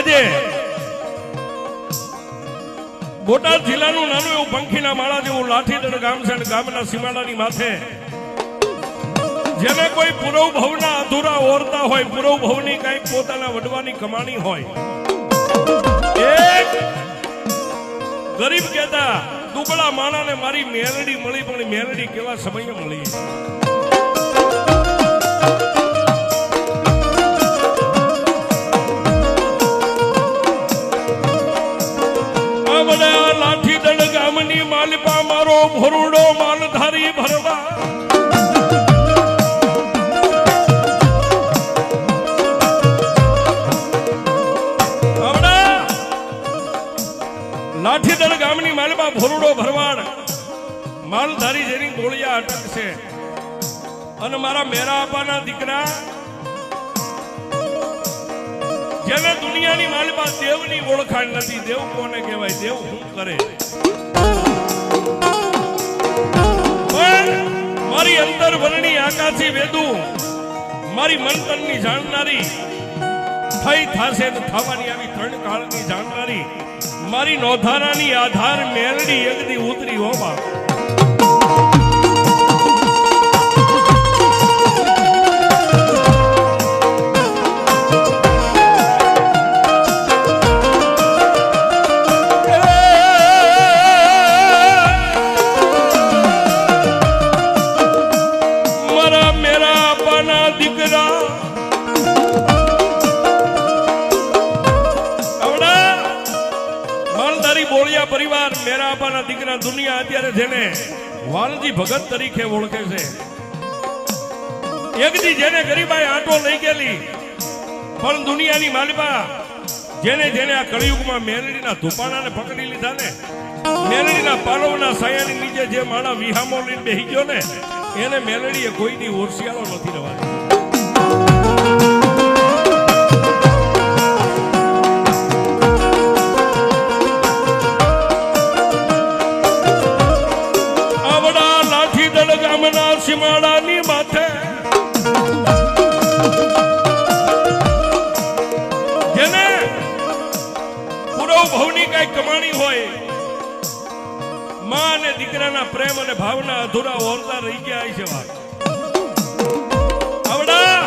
આજે બોટાદ જિલ્લાનું નાનું એવું પંખીના માળા જેવું લાઠીદળ ગામ છે અને ગામના સીમાડાની માથે જેને કોઈ પૂરવ ભવના અધૂરા ઓરતા હોય, પૂરવ ભવની કંઈક પોતાના વડવાની કમાણી હોય, એક ગરીબ કહેતા દુબળા માણાને મારી મેલડી મળી, પણ મેલડી કેવા સમયે મળી. લાઠીદળ ગામની માલપા મારો ભોરુડો માલધારી ભરવા લાઠીદળ ગામની માલપા ભોરુડો ભરવાડ માલધારી જેની ગોળિયા અટક છે અને મારા મેરા આપાના દીકરા જેને દુનિયાની માલપા દેવની ઓળખાણ નથી. દેવ કોને કહેવાય? દેવ શું કરે? પણ મારી અંતર વરણી આકાશી વેદુ, મારી મંતનની જાણનારી, થઈ થાશે તો થવાની આવી ત્રણ કાળની જાણનારી, મારી નોધારાની આધાર મેલડી એકદી ઉતરી હોવા. પરિવાર મેરા આપાના દીકરા દુનિયા અત્યારે જેને વાલજી ભગત તરીકે ઓળખે છે, એકદી જેને ગરીબાઈ આંટો લઈ ગયેલી, પણ દુનિયાની માલપા જેને જેને આ કળિયુગમાં મેલડીના ધુપાણાને પકડી લીધા ને, મેલડીના પાલવના સાયાની નીચે જે માણા વિહામો લઈને બેહી ગયો ને, એને મેલડીએ કોઈની ઓરસિયાળો નથી રવાડી. સીમાડાની માથે જેને પૂરવ ભવની કઈ કમાણી હોય, માં અને દીકરાના પ્રેમ અને ભાવના અધૂરા ઓરતા રહી ગયા છે. વાત આવડા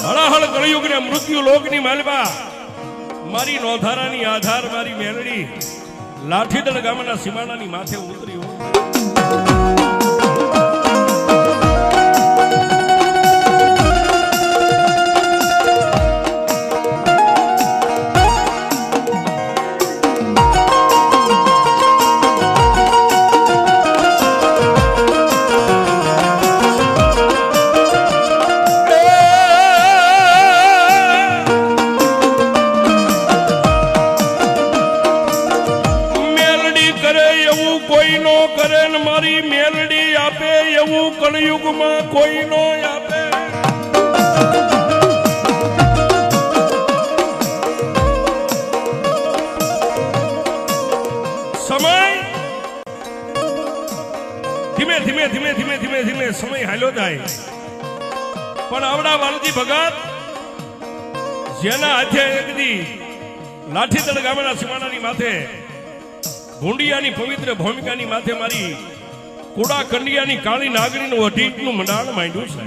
હળાહળ કળિયુગને મૃત્યુ લોકની માલપા મારી નોધારાની આધાર મારી મેલડી લાઠીદળ ગામના સીમાડાની માથે ઉતરી હોય. મારી મેલડી આપે એવું કળિયુગમાં કોઈ નો આપે. સમય ધીમે ધીમે ધીમે ધીમે ધીમે ધીમે સમય હાલ્યો જાય, પણ આવડા વાલજી ભગત જેના હાથે એકદી લાઠીદળ ગામના સીમાડાની માથે ભૂંડિયાની પવિત્ર ભૂમિકાની માથે મારી કુડા કંડિયાની કાળી નાગરીનું અઢીકનું મંડાણ માંડ્યું છે.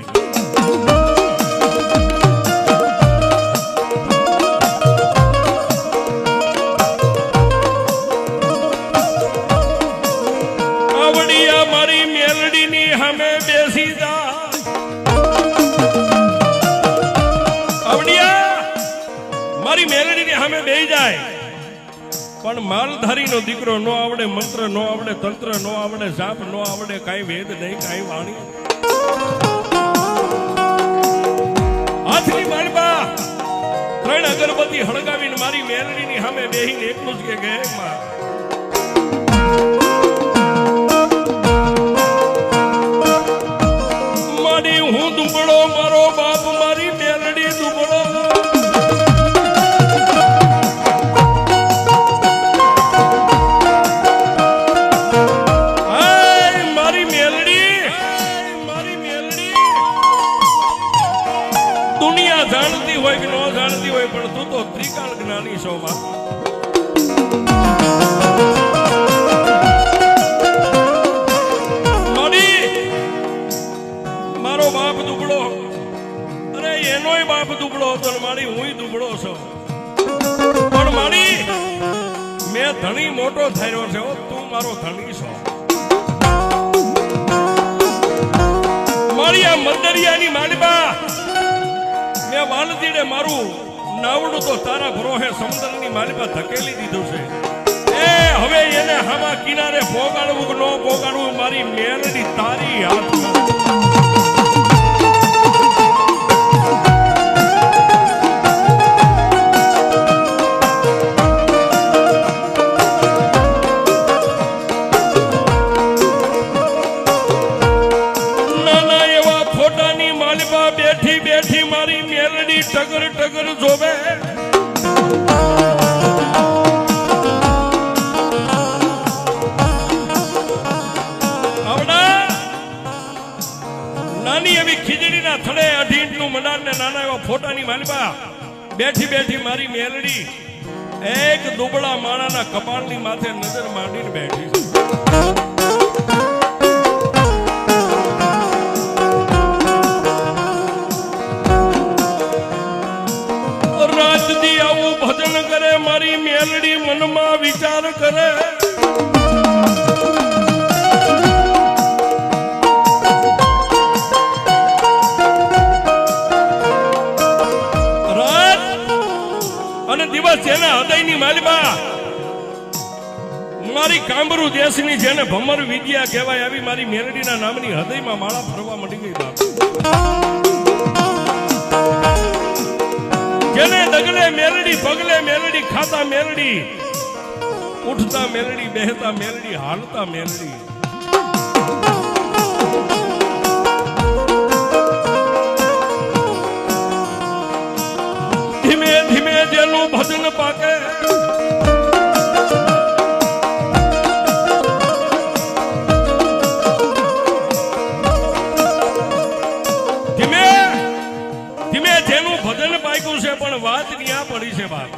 આવડિયા મારી મેલડીની સામે બેસી જા. આવડિયા મારી મેલડીની સામે બેસી જાય, પણ માલધારીનો દીકરો નો આવડે, મંત્ર નો આવડે, તંત્ર નો આવડે, જાપ નો આવડે, કાંઈ વેદ નહીં, કાંઈ વાણી. હાથની માલપા ત્રણ અગરબત્તી હળગાવીને મારી મેલડીની સામે બેહીને એટલું જ કે મારી હું દુબળો, મારો બાપ મારી મેલડી દુબળો. જાણતી હોય કે ન જાણતી હોય પણ તું તો ત્રિકાળ જ્ઞાની છો માં. મારો બાપ દુબળો, અરે એનોય બાપ દુબળો હતો ને મારી હુંય દુબળો છું, પણ મારી મેં ધણી મોટો થયો છે. તું મારો ધણી છો. મારી આ મંદરિયાની માલિબા મેં વાલજીને મારું નાવડું તો તારા ભરોહે સમુદ્રની માલિબા ધકેલી દીધું છે. એ હવે એને હામાં કિનારે પોગાડવું કે ન પોગાડવું મારી મેલડી તારી હાથમાં. બેઠી બેઠી મારી મેલડી ટગર ટગર જોવે. નાની એવી ખીજડીના થડે અઢીનું મંડાણ ને નાના એવા ફોટાની માલિબા બેઠી બેઠી મારી મેલડી એક દુબળા માણાના કપાળની માથે નજર માંડીને બેઠી. રાજદી આવું ભજન કરે મારી મેલડી મનમાં વિચાર કરે. રાત અને દિવસ જેના હૃદયની માલિબા મારી કામરૂ દેશની જેને ભમર વિદ્યા કહેવાય આવી મારી મેલડીના નામની હૃદયમાં માળા ફરવા મળી ગઈ. બાપ જેને ડગલે મેલડી, પગલે મેલડી, ખાતા મેલડી, ઉઠતા મેલડી, બેહતા મેલડી, હાલતા મેલડી. ધીમે ધીમે જેનું ભજન પાકે પણ વાત ન્યા પડી છે. બાપ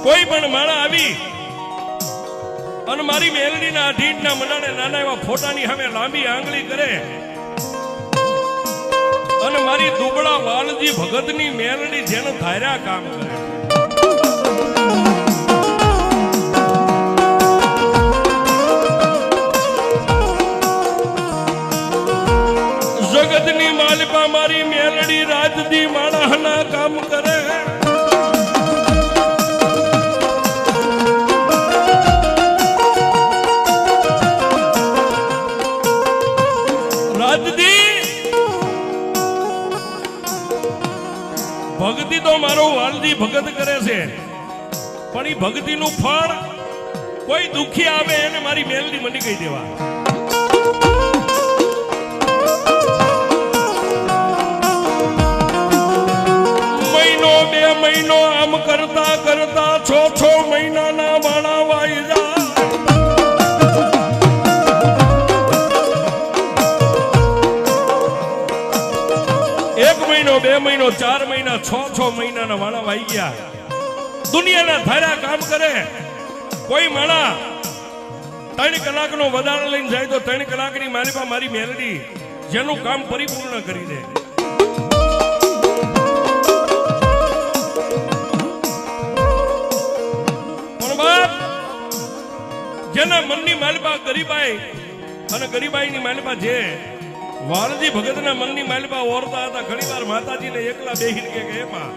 કોઈ પણ માણા આવી અને મારી મેલડીના અઢીના મંડાણે નાના એવા ફોટાની સામે લાંબી આંગળી કરે અને મારી દુબળા વાલજી ભગતની મેલડી જેને ધાર્યા કામ કરે. જગતની માલિકા મારી મેલડી રાજદી માણસના કામ કરે. રાજદી ભક્તિ તો મારો વાલજી ભગત કરે છે, પણ એ ભક્તિનું ફળ કોઈ દુખી આવે એને મારી મેલડી મની કહી દેવા. મહિનો આમ કરતા કરતા 6 મહિનાના વાળા વાઈ જાય. એક મહિનો, 2 મહિનો, 4 મહિના, 6 મહિનાના વાળા વાઈ ગયા. દુનિયાના ધાર્યા કામ કરે. કોઈ માણા 3 કલાકનો વધારો લઈને જાય તો 3 કલાકની માલિકા મારી મેલડી જેનું કામ પરિપૂર્ણ કરી દે. જેના મનની માલિકા ગરીબાઈ અને ગરીબાઈની માલિકા જે વાલજી ભગતના મનની માલિકા ઓરતા હતા, ઘણી વાર માતાજીને એકલા બેહીને કે એમાં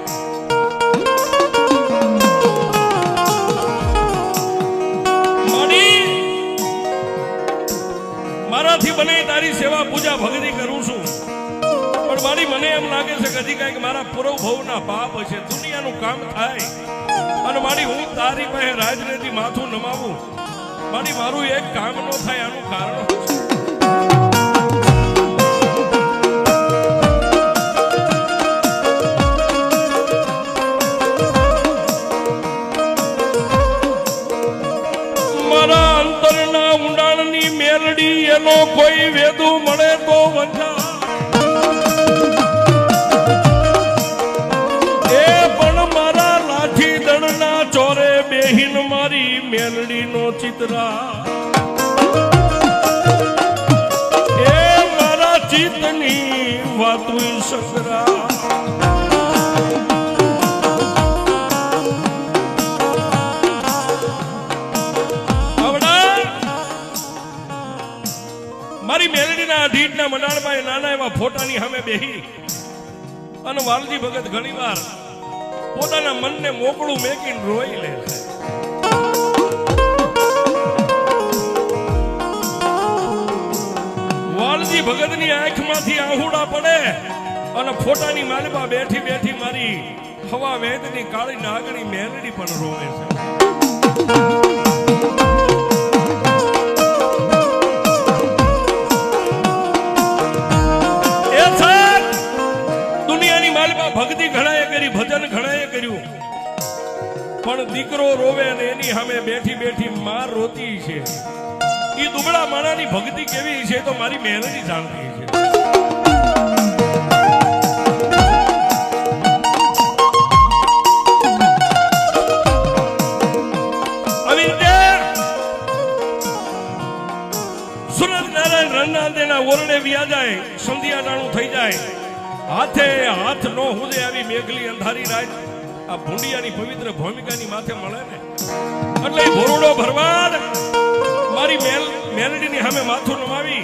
મારી મારાથી બને તારી સેવા પૂજા ભક્તિ કરું છું, પણ મારી મને એમ લાગે છે કે હજી કઈક મારા પૂર્વ ભવના પાપ છે. દુનિયાનું કામ થાય અને મારી હું તારી પાસે રાજનેથી માથું નમાવું, મારું એક કામ ન થાય આનું કારણ મારા અંતરના ઊંડાણની મેલડી એનો કોઈ વેદુ મળે તો વંચા. ચિતરા એ મારા ચિતની વાતું સંગરા મારી મેલડીના અઢીટના મંડાણમાં નાના એવા ફોટાની સામે બેહી અને વાલજી ભગત ઘણીવાર પોતાના મનને મોકળું મેકીને રોઈ લે છે. વાલજી ભગતની આંખમાંથી આહુડા પડે અને ફોટાની માલમાં બેઠી બેઠી મારી હવા વેદની કાળી નાગણી મેલડી પણ રોવે છે. ભક્તિ ઘણાએ કરી, ભજન ઘણાએ કર્યું, પણ દીકરો રોવે અને એની સામે બેઠી બેઠી માં રોતી છે. એ દુબળા માણાની ભક્તિ કેવી છે તો મારી મેલડી જાણતી છે. આવી રીતે સુરત નારાયણ રણનાથના ઓરડે વ્યા જાય, સંધ્યા ટાણું થઈ જાય, હાથે હાથ નો હુજે આવી મેઘલી અંધારી રાત આ ભૂંડિયાની પવિત્ર ભૂમિકાની માથે મળે ને એટલે ભોરડો ભરવાડ મારી મેલડીની સામે માથું નમાવી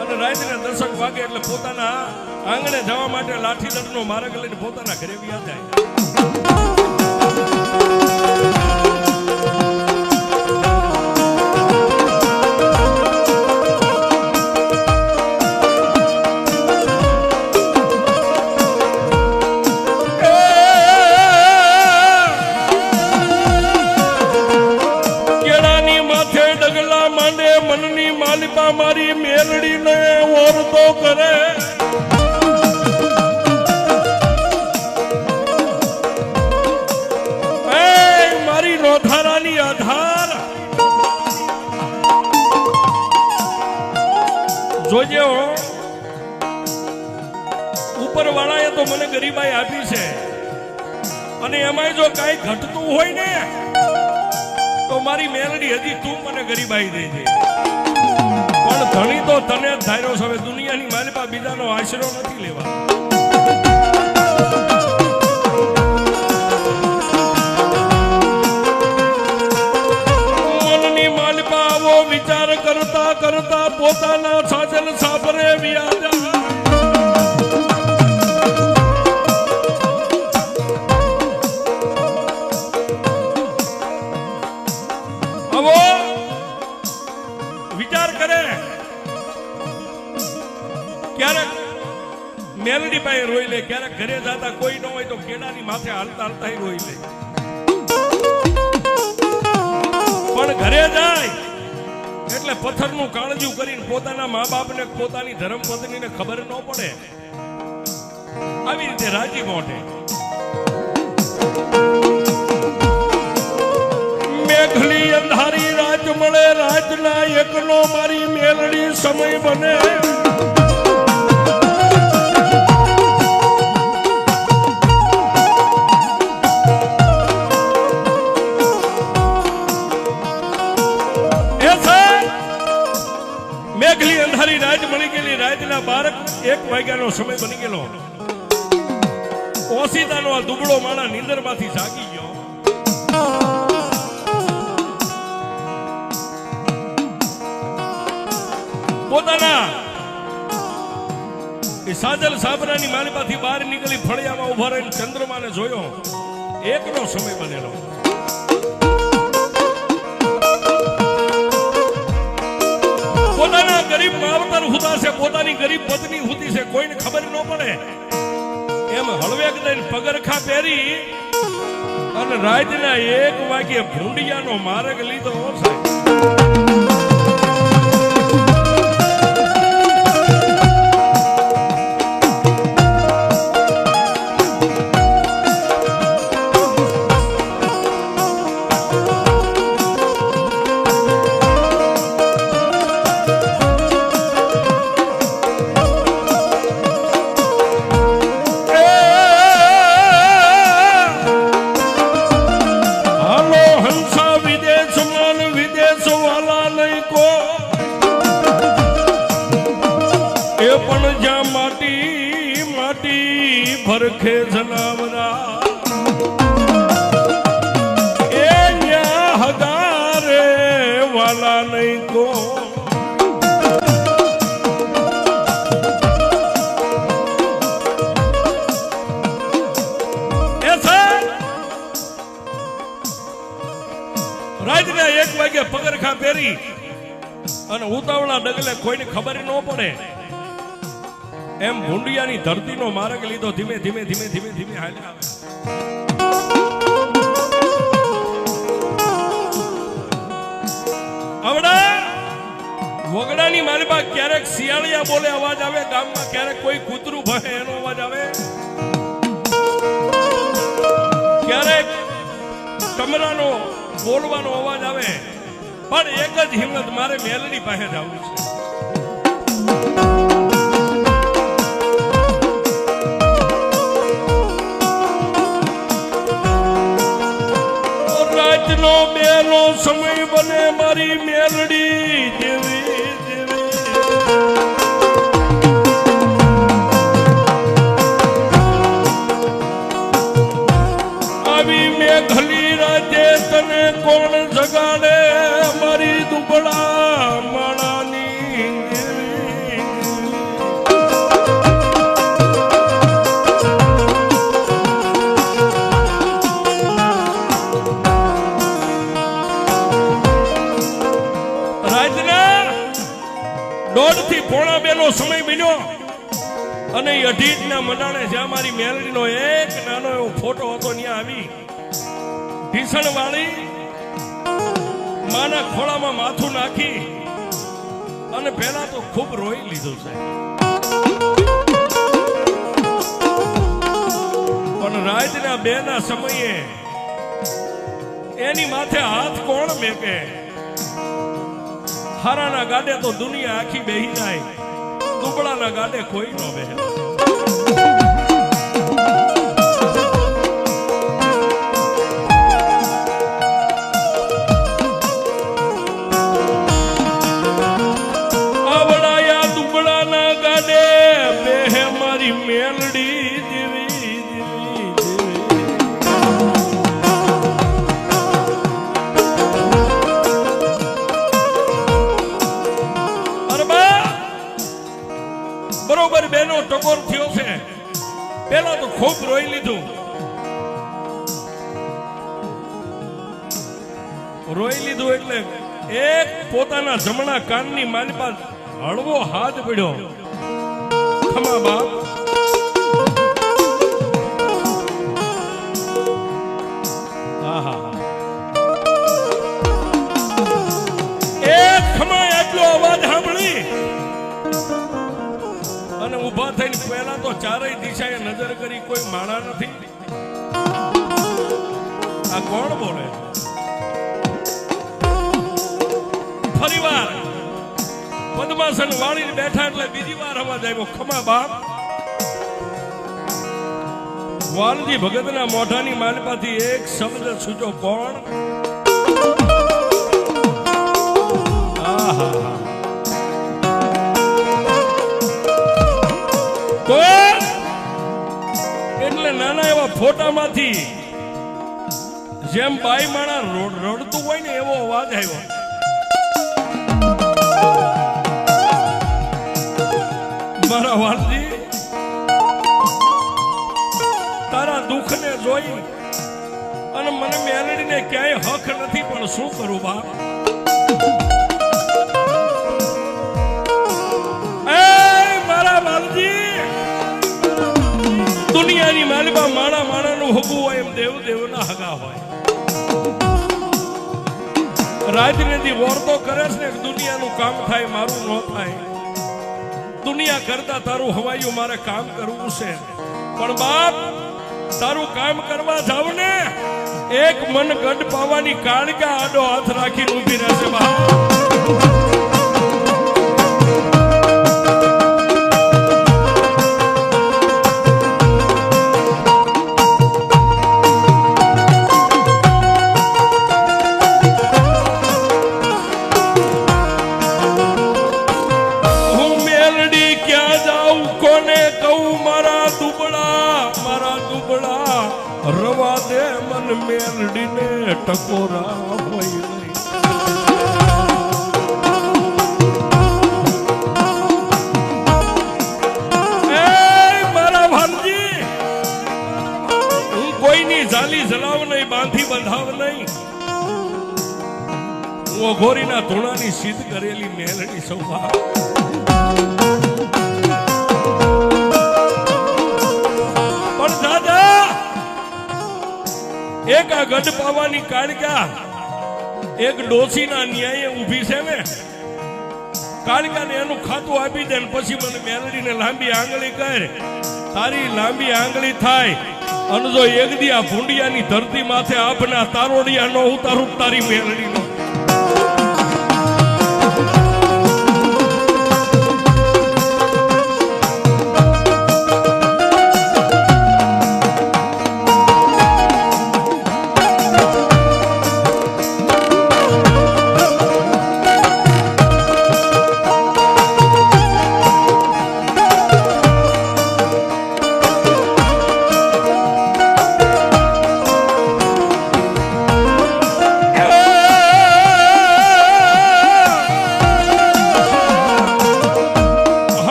અને રાતના દર્શક વાગે એટલે પોતાના આંગણે જવા માટે લાઠીદંડનો માર્ગ લઈને પોતાના ઘરે વ્યા જાય. મારી મેલડીને ઓરતો કરે મારી નોધારાની આધાર જોજે ઉપર વાળાએ તો મને ગરીબાઈ આપી છે અને એમાંય જો કઈ ઘટતું હોય ને તો મારી મેલડી હજી તું મને ગરીબાઈ દેજે. પણ ધણી તો તને જ ધાર્યો છે. હવે દુનિયાની માલિપા બીજાનો આશરો નથી લેવા. મનની માલિપા આવો વિચાર કરતા કરતા પોતાના સાજન સાપરે વ્યાજા. ક્યારેક મેલડી પાસે રોઈ લે, ક્યારેક ઘરે જતા કોઈ ન હોય તો કેળાની માથે હાલતા હાલતા રોઈ લે. પણ ઘરે જાય એટલે પથ્થરનું કાળજું કરીને પોતાના મા બાપને, પોતાની ધર્મપત્નીને ખબર ન પડે આવી રીતે રાજી મોઢે મેઘલી અંધારી રાત મળે, રાતના એકનો મારી મેલડી સમય બને. મેઘલી અંધારી રાત મળી ગયેલી, રાતના 12-1 વાગ્યાનો સમય બની ગયેલો. ઓસીતાનો આ દુબળો માણા નીંદરમાંથી જાગી ગયો. પોતાના એ સાજલ સાબરાની માલિપાથી બહાર નીકળી ફળિયામાં ઉભા રહીને ચંદ્રમાને જોયો. 1નો સમય બનેલો. પોતાના ગરીબ માવતર હુતા છે, પોતાની ગરીબ પત્ની હુતી છે, કોઈને ખબર ન પડે એમ હળવેક દઈને પગરખા પહેરી અને રાતના 1 વાગ્યે ભૂંડિયાનો માર્ગ લીધો છે. ભરખે જનાવરા એ ન્યા હગારે વાલા નહીં કો રાતના 1 વાગે પગરખા પહેરી અને ઉતાવળા ડગલે કોઈને ખબર ન પડે એમ ભૂંડિયાની ધરતીનો માર્ગ લીધો ધીમે ધીમે ધીમે ધીમે ધીમે હાલ્યા આવડા વગડાની માલબા ક્યારેક શિયાળિયા બોલે અવાજ આવે ગામમાં ક્યારેક કોઈ કૂતરું ભહે એનો અવાજ આવે ક્યારેક કમરાનો બોલવાનો અવાજ આવે પણ એક જ હિંમત મારે મેલડી પાસે જવું છે રાતનો બેનો સમય બને મારી મેલડી જેવી આવી મેઘલી રાતે તને કોણ જગાડે મારી દુબળા માણાની રાતના 1:30 થી 1:45 નો સમય બન્યો અને 2:30 ના મંડાણે જ્યાં મારી મેલડીનો એક નાનો એવો ફોટો હતો ત્યાં આવી ભીષણ વાળી માના ખોળામાં માથું નાખી અને પહેલા તો ખૂબ રોઈ લીધું છે પણ રાતના 2 ના સમયે એની માથે હાથ કોણ મેકે હારાના ગાડે તો દુનિયા આખી બેહી જાય દુબળાના ગાડે કોઈ ન બેહે મેલડી દેવી બરોબર બેનો ટકોર થયો છે પેલા તો ખૂબ રોઈ લીધું એટલે એક પોતાના જમણા કાનની માલિપા હળવો હાથ પડ્યો ખમા બાપ અવાજ સાંભળી અને ઉભા થઈને પહેલા તો ચારેય દિશાએ નજર કરી કોઈ માણા નથી આ કોણ બોલે ફરીવાર પદ્માસન વાળીને બેઠા એટલે બીજી વાર અવાજ આવ્યો ખમા બાપ વાલજી ભગતના મોઢાની માલપાથી એક શબ્દ છૂટો કોણ એટલે નાના એવા ફોટામાંથી જેમ બાઈ માણા રડતું હોય ને એવો અવાજ આવ્યો મારા વાલજી તારા દુઃખને જોઈ અને મને મેલડીને ક્યાંય હક નથી પણ શું કરું બાપ દુનિયાની માલિબા માણા માણાનું હગું હોય એમ દેવ દેવના હગા હોય રાજનીતિ વર્તો કરે છે ને દુનિયાનું કામ થાય મારું ન થાય દુનિયા કરતા તારું હવાયું મારે કામ કરવું છે પણ બાપ તારું કામ કરવા જાવ ને એક મન ગઢ પાવાની કાળકા આડો હાથ રાખીને ઊભી રહેશે બાપ મેલડીને ટકોરા હોય નહીં. મારા ભાનજી, હું કોઈની જાલી જલાવ નહીં, બાંધી બંધાવ નહીં. હું અઘોરીના ધૂણાની સિદ્ધ કરેલી મેલડી સૌભા. પણ દાદા, એક આ ગઢ પાવાની કાળકા એક ડોસીના ન્યાયે ઊભી છે ને, કાળકાને એનું ખાતું આપી દે ને પછી મને મેલડીને લાંબી આંગળી કર. તારી લાંબી આંગળી થાય અને જો એક દી આ ભૂંડિયાની ધરતી માથે આપના તારોડિયા નો ઉતારું તારી મેલડીનો.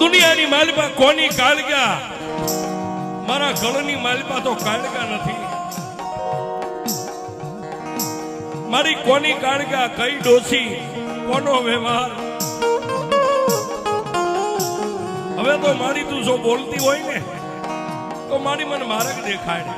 દુનિયાની માલિપા કોની કાળકા? મારા ગળની માલિપા તો કાળકા નથી. મારી કોની કાળકા? કઈ ડોસી, કોનો વ્યવહાર? હવે તો મારી તું જો બોલતી હોય ને તો મારી મને માર્ગ દેખાડ.